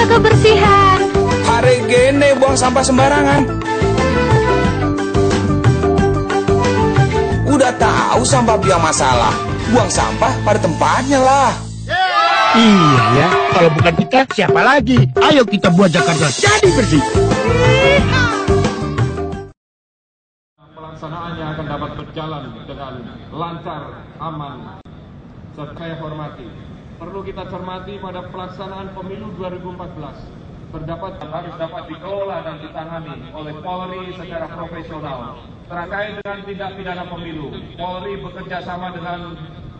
kebersihan. Hari gini buang sampah sembarangan. Udah tahu sampah biang masalah, buang sampah pada tempatnya lah. Iya ya, kalau bukan kita siapa lagi? Ayo kita buat Jakarta jadi bersih. Pelaksanaannya akan dapat berjalan dengan lancar, aman. Saya hormati. Perlu kita cermati pada pelaksanaan pemilu 2014. Harus dapat dikelola dan ditangani oleh Polri secara profesional. Terkait dengan tindak pidana pemilu, Polri bekerja sama dengan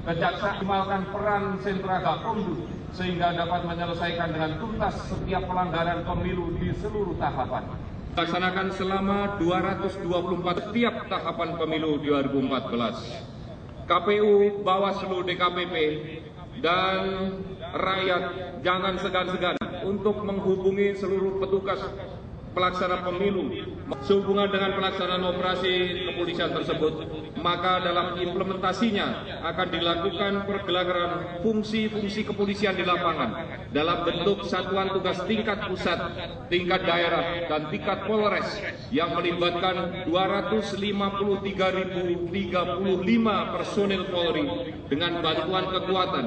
Kejaksaan memaksimalkan peran sentra Gakumdu sehingga dapat menyelesaikan dengan tuntas setiap pelanggaran pemilu di seluruh tahapan. Laksanakan selama 224 setiap tahapan pemilu 2014. KPU, Bawaslu, DKPP, dan rakyat jangan segan-segan untuk menghubungi seluruh petugas pelaksana pemilu sehubungan dengan pelaksanaan operasi kepolisian tersebut, maka dalam implementasinya akan dilakukan pergelaran fungsi-fungsi kepolisian di lapangan dalam bentuk satuan tugas tingkat pusat, tingkat daerah, dan tingkat Polres yang melibatkan 253.035 personil Polri dengan bantuan kekuatan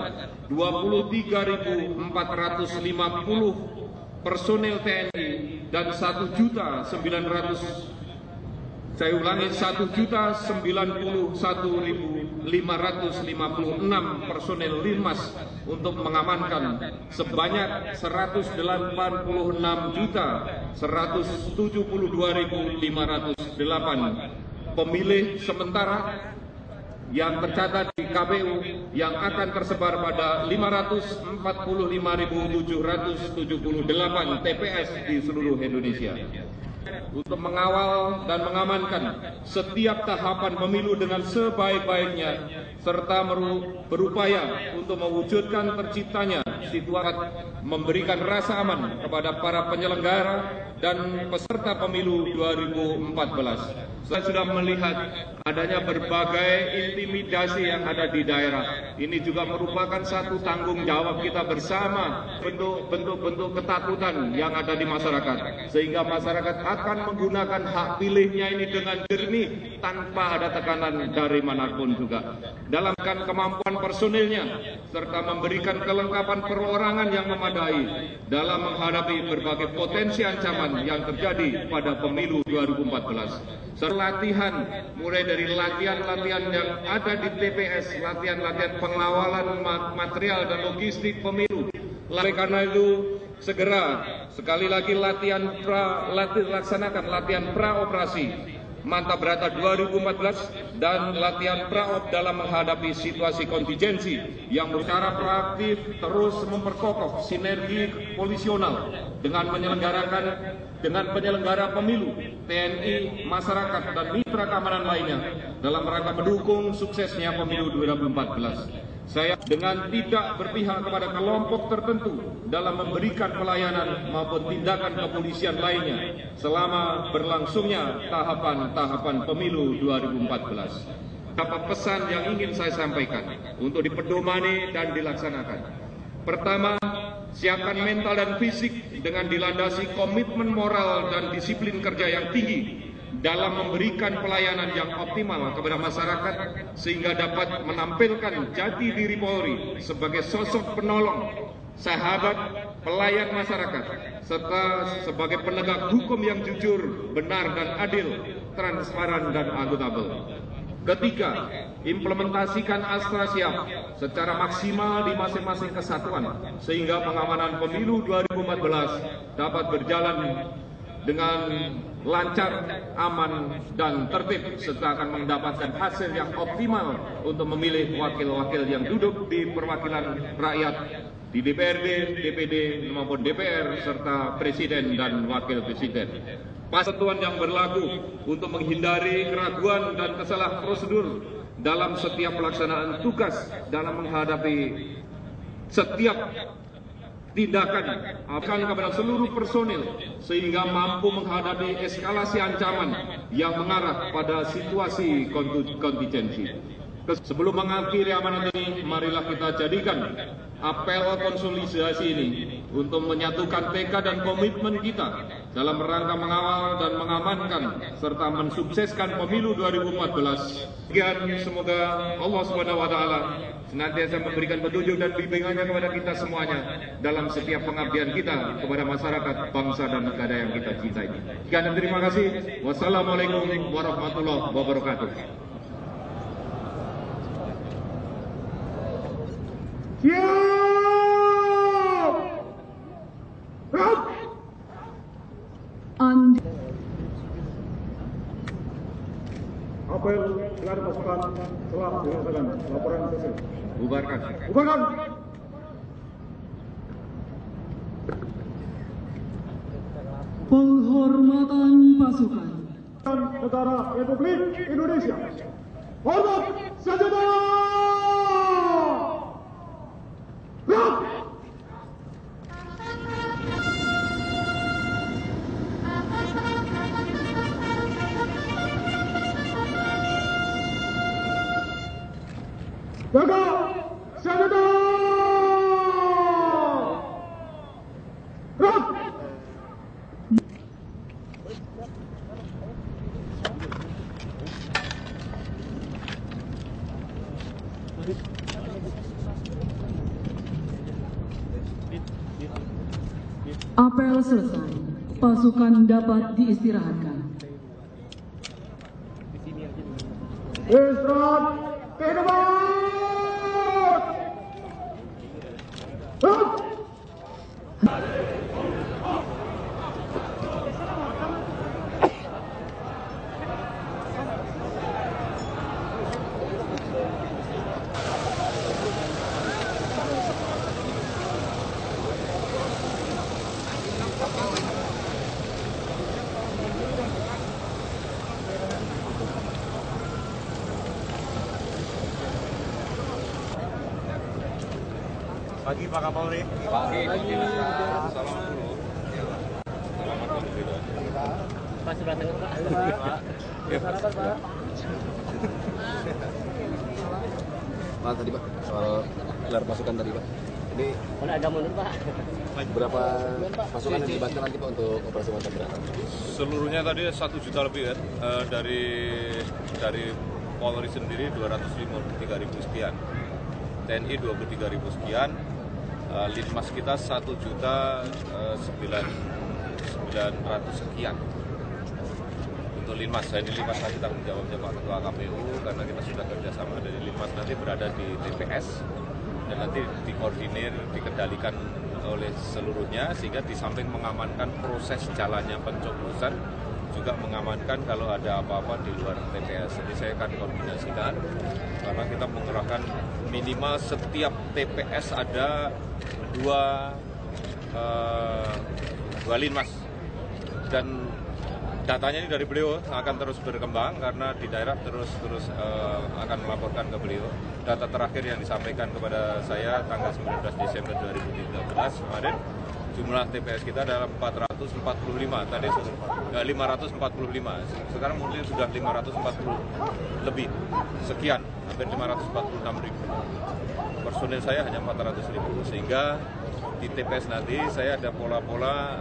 23.450 personil TNI dan 1.991.056 personil Linmas untuk mengamankan sebanyak 184.172.508 pemilih sementara yang tercatat di KPU yang akan tersebar pada 545.778 TPS di seluruh Indonesia. Untuk mengawal dan mengamankan setiap tahapan pemilu dengan sebaik-baiknya serta berupaya untuk mewujudkan terciptanya situasi memberikan rasa aman kepada para penyelenggara dan peserta pemilu 2014. Saya sudah melihat adanya berbagai intimidasi yang ada di daerah. Ini juga merupakan satu tanggung jawab kita bersama, bentuk-bentuk ketakutan yang ada di masyarakat. Sehingga masyarakat akan menggunakan hak pilihnya ini dengan jernih tanpa ada tekanan dari manapun juga. Dalam kemampuan personilnya serta memberikan kelengkapan perorangan yang memadai dalam menghadapi berbagai potensi ancaman yang terjadi pada pemilu 2014. Latihan mulai dari latihan-latihan yang ada di TPS, latihan-latihan pengawalan material dan logistik pemilu. Oleh karena itu segera sekali lagi laksanakan latihan pra-operasi Mantap Berata 2014 dan latihan pra-op dalam menghadapi situasi kontingensi yang secara proaktif terus memperkokoh sinergi polisional dengan penyelenggara pemilu, TNI, masyarakat, dan mitra keamanan lainnya dalam rangka mendukung suksesnya pemilu 2014. Saya dengan tidak berpihak kepada kelompok tertentu dalam memberikan pelayanan maupun tindakan kepolisian lainnya selama berlangsungnya tahapan-tahapan pemilu 2014. Dapat pesan yang ingin saya sampaikan untuk dipedomani dan dilaksanakan. Pertama, siapkan mental dan fisik dengan dilandasi komitmen moral dan disiplin kerja yang tinggi dalam memberikan pelayanan yang optimal kepada masyarakat sehingga dapat menampilkan jati diri Polri sebagai sosok penolong, sahabat, pelayan masyarakat, serta sebagai penegak hukum yang jujur, benar dan adil, transparan dan akuntabel. Ketiga, implementasikan Astra Siap secara maksimal di masing-masing kesatuan sehingga pengamanan pemilu 2014 dapat berjalan dengan lancar, aman, dan tertib serta akan mendapatkan hasil yang optimal untuk memilih wakil-wakil yang duduk di perwakilan rakyat di DPRD, DPD maupun DPR serta presiden dan wakil presiden. Ketentuan yang berlaku untuk menghindari keraguan dan kesalahan prosedur dalam setiap pelaksanaan tugas dalam menghadapi setiap tindakan akan kepada seluruh personil sehingga mampu menghadapi eskalasi ancaman yang mengarah pada situasi kontingensi. Sebelum mengakhiri amanat ini, marilah kita jadikan apel konsolidasi ini untuk menyatukan tekad dan komitmen kita dalam rangka mengawal dan mengamankan serta mensukseskan pemilu 2014. Sekian, semoga Allah SWT senantiasa memberikan petunjuk dan bimbingannya kepada kita semuanya dalam setiap pengabdian kita kepada masyarakat, bangsa dan negara yang kita cintai. Sekian dan terima kasih. Wassalamualaikum warahmatullahi wabarakatuh. Apel gelar pasukan telah dilaksanakan. Laporan selesai. Bubarkan. Bubarkan. Penghormatan pasukan Negara Republik Indonesia. Hormat senjata. Gerak. Jaga senjata. Gerak. apel selesai. Pasukan dapat diistirahatkan. Istirahat. Tidak. Pagi Pak Kapolri. Pagi. Salam dulu. Pak sudah dengar Pak. Pak tadi Pak soal gelar pasukan tadi Pak. Ini Mana agak mundur Pak? berapa pasukan yang dilibatkan nanti Pak untuk operasi mantap beratan? Seluruhnya tadi 1 juta lebih kan, dari Polri sendiri 253.000 sekian, TNI 23.000 sekian, Linmas kita 1.900.000 sekian. Untuk Linmas, ini Linmas nanti tanggung jawabnya Pak Ketua KPU karena kita sudah kerjasama dari Linmas nanti berada di TPS dan nanti dikoordinir, dikendalikan oleh seluruhnya sehingga di samping mengamankan proses jalannya pencoblosan juga mengamankan kalau ada apa-apa di luar TPS. Jadi saya akan koordinasikan karena kita mengerahkan minimal setiap TPS ada dua Linmas dan datanya ini dari beliau akan terus berkembang karena di daerah terus akan melaporkan ke beliau. Data terakhir yang disampaikan kepada saya tanggal 19 Desember 2013 kemarin jumlah TPS kita adalah 445 tadi 545. Sekarang mungkin sudah 540 lebih sekian, hampir 546.000. Personil saya hanya 400.000 sehingga di TPS nanti saya ada pola-pola.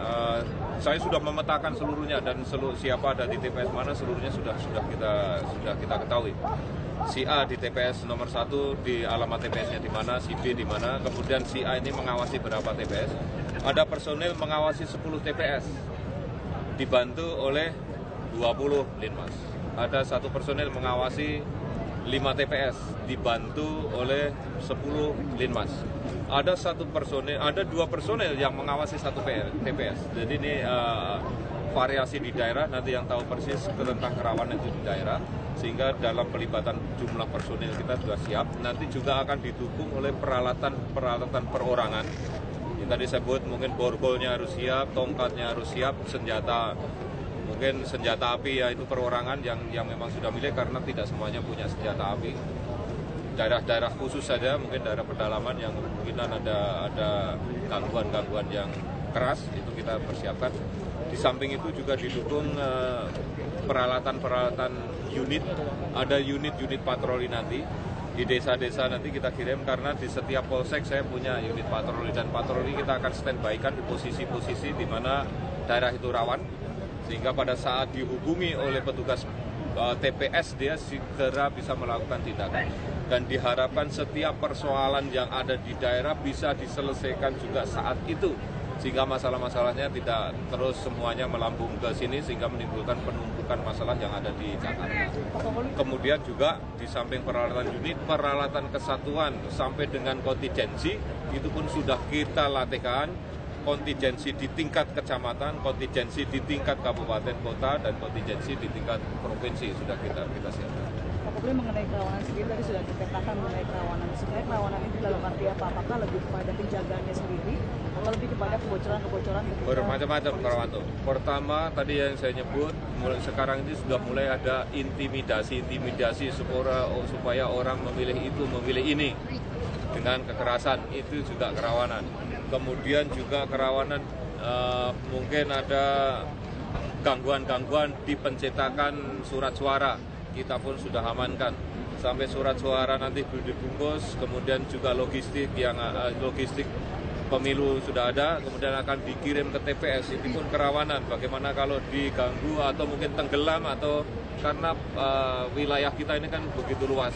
Saya sudah memetakan seluruhnya dan siapa ada di TPS mana seluruhnya sudah kita ketahui. Si A di TPS nomor 1 di alamat TPS-nya di mana, si B di mana, kemudian si A ini mengawasi berapa TPS. Ada personil mengawasi 10 TPS dibantu oleh 20 Linmas. Ada satu personil mengawasi 5 TPS dibantu oleh 10 Linmas. Ada dua personil yang mengawasi 1 TPS. Jadi ini variasi di daerah, nanti yang tahu persis tentang kerawanan itu di daerah, sehingga dalam pelibatan jumlah personil kita sudah siap. Nanti juga akan didukung oleh peralatan perorangan. Yang tadi saya sebut mungkin borgolnya harus siap, tongkatnya harus siap, senjata api ya itu perorangan yang memang sudah milik karena tidak semuanya punya senjata api. Daerah-daerah khusus saja, mungkin daerah pedalaman yang kemungkinan ada gangguan yang keras, itu kita persiapkan. Di samping itu juga didukung peralatan unit, ada unit patroli nanti di desa-desa nanti kita kirim, karena di setiap polsek saya punya unit patroli, dan patroli kita akan standby-kan di posisi-posisi di mana daerah itu rawan, sehingga pada saat dihubungi oleh petugas TPS dia segera bisa melakukan tindakan. Dan diharapkan setiap persoalan yang ada di daerah bisa diselesaikan juga saat itu, sehingga masalah-masalahnya tidak terus semuanya melambung ke sini sehingga menimbulkan penumpukan masalah yang ada di Jakarta. Kemudian juga di samping peralatan unit, peralatan kesatuan sampai dengan kontingensi itu pun sudah kita latihkan, kontingensi di tingkat kecamatan, kontingensi di tingkat kabupaten kota, dan kontingensi di tingkat provinsi sudah kita siapkan. Pak Polri, mengenai kerawanan sendiri tadi sudah dipetakan mengenai kerawanan. Sebenarnya kerawanan ini dalam arti apa? Apakah lebih kepada penjagaannya sendiri atau lebih kepada kebocoran-kebocoran? Bermacam-macam kerawanan tuh. Pertama tadi yang saya nyebut, mulai sekarang ini sudah mulai ada intimidasi supaya orang memilih itu, memilih ini dengan kekerasan, itu juga kerawanan. Kemudian juga kerawanan mungkin ada gangguan-gangguan di pencetakan surat suara. Kita pun sudah amankan sampai surat suara nanti dibungkus, kemudian juga logistik pemilu sudah ada, kemudian akan dikirim ke TPS. Itu pun kerawanan, bagaimana kalau diganggu atau mungkin tenggelam, atau karena wilayah kita ini kan begitu luas,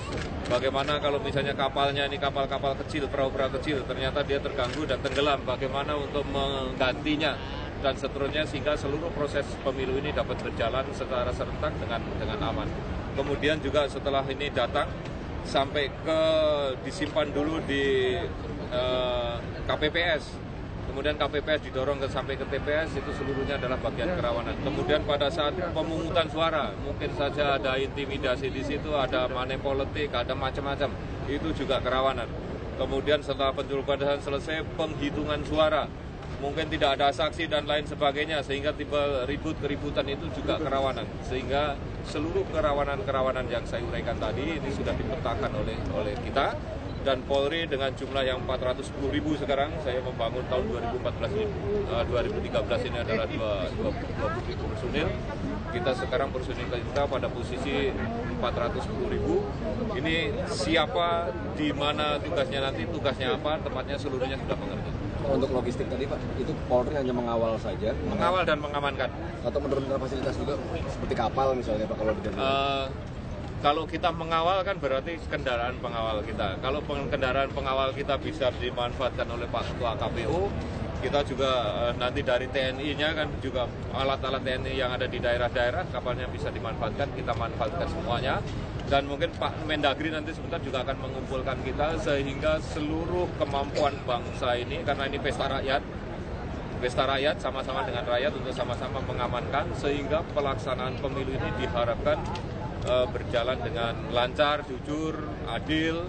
bagaimana kalau misalnya kapalnya ini kapal-kapal kecil, perahu-perahu kecil, ternyata dia terganggu dan tenggelam, bagaimana untuk menggantinya dan seterusnya, sehingga seluruh proses pemilu ini dapat berjalan secara serentak dengan aman. Kemudian juga setelah ini datang sampai ke disimpan dulu di KPPS, kemudian KPPS didorong sampai ke TPS, itu seluruhnya adalah bagian kerawanan. Kemudian pada saat pemungutan suara mungkin saja ada intimidasi di situ, ada money politik, ada macam-macam, itu juga kerawanan. Kemudian setelah pencoblosan selesai, penghitungan suara, mungkin tidak ada saksi dan lain sebagainya, sehingga tiba keributan itu juga kerawanan. Sehingga seluruh kerawanan-kerawanan yang saya uraikan tadi ini sudah dipetakan oleh kita, dan Polri dengan jumlah yang 410.000 sekarang, saya membangun tahun 2013 ini adalah 20.000 personil. Kita sekarang personil kita pada posisi 410.000. Ini siapa, di mana tugasnya nanti, tugasnya apa, tempatnya, seluruhnya sudah mengerti. Untuk logistik tadi Pak, itu Polri hanya mengawal saja? Mengawal dan mengamankan. Atau menurunkan fasilitas juga, seperti kapal misalnya Pak, kalau di kalau kita mengawal kan berarti kendaraan pengawal kita. Kalau kendaraan pengawal kita bisa dimanfaatkan oleh Pak Ketua KPU, kita juga nanti dari TNI-nya kan juga alat-alat TNI yang ada di daerah-daerah, kapalnya bisa dimanfaatkan, kita manfaatkan semuanya. Dan mungkin Pak Mendagri nanti sebentar juga akan mengumpulkan kita, sehingga seluruh kemampuan bangsa ini, karena ini pesta rakyat sama-sama dengan rakyat untuk sama-sama mengamankan, sehingga pelaksanaan pemilu ini diharapkan berjalan dengan lancar, jujur, adil,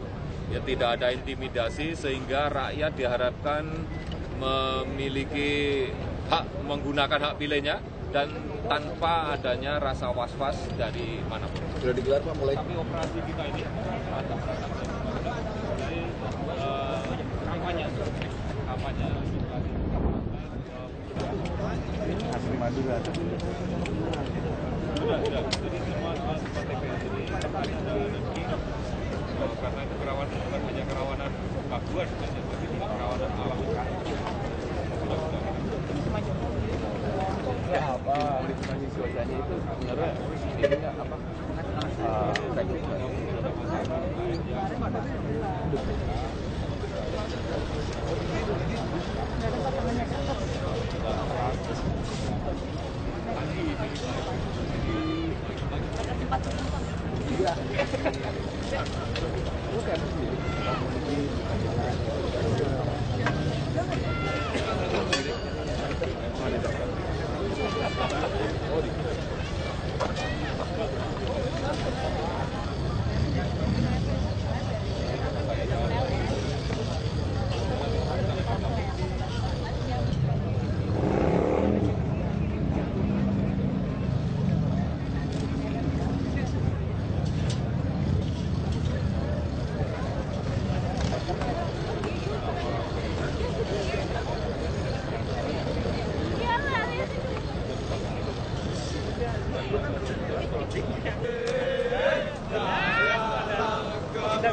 ya tidak ada intimidasi, sehingga rakyat diharapkan memiliki hak, menggunakan hak pilihnya, dan tanpa adanya rasa was-was dari manapun. Sudah digelar Pak mulai? Tapi operasi kita ini dari kampanye. Asli Madura. Sudah. Jadi semua TPS ini karena itu kerawanan bukan hanya kerawanan baguan saja, tapi kerawanan alam. Apa literasi suasana itu sebenarnya ini apa?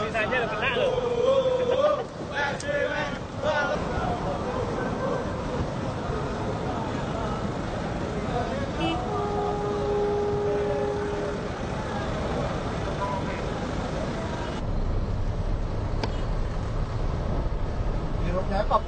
Bisa Depok.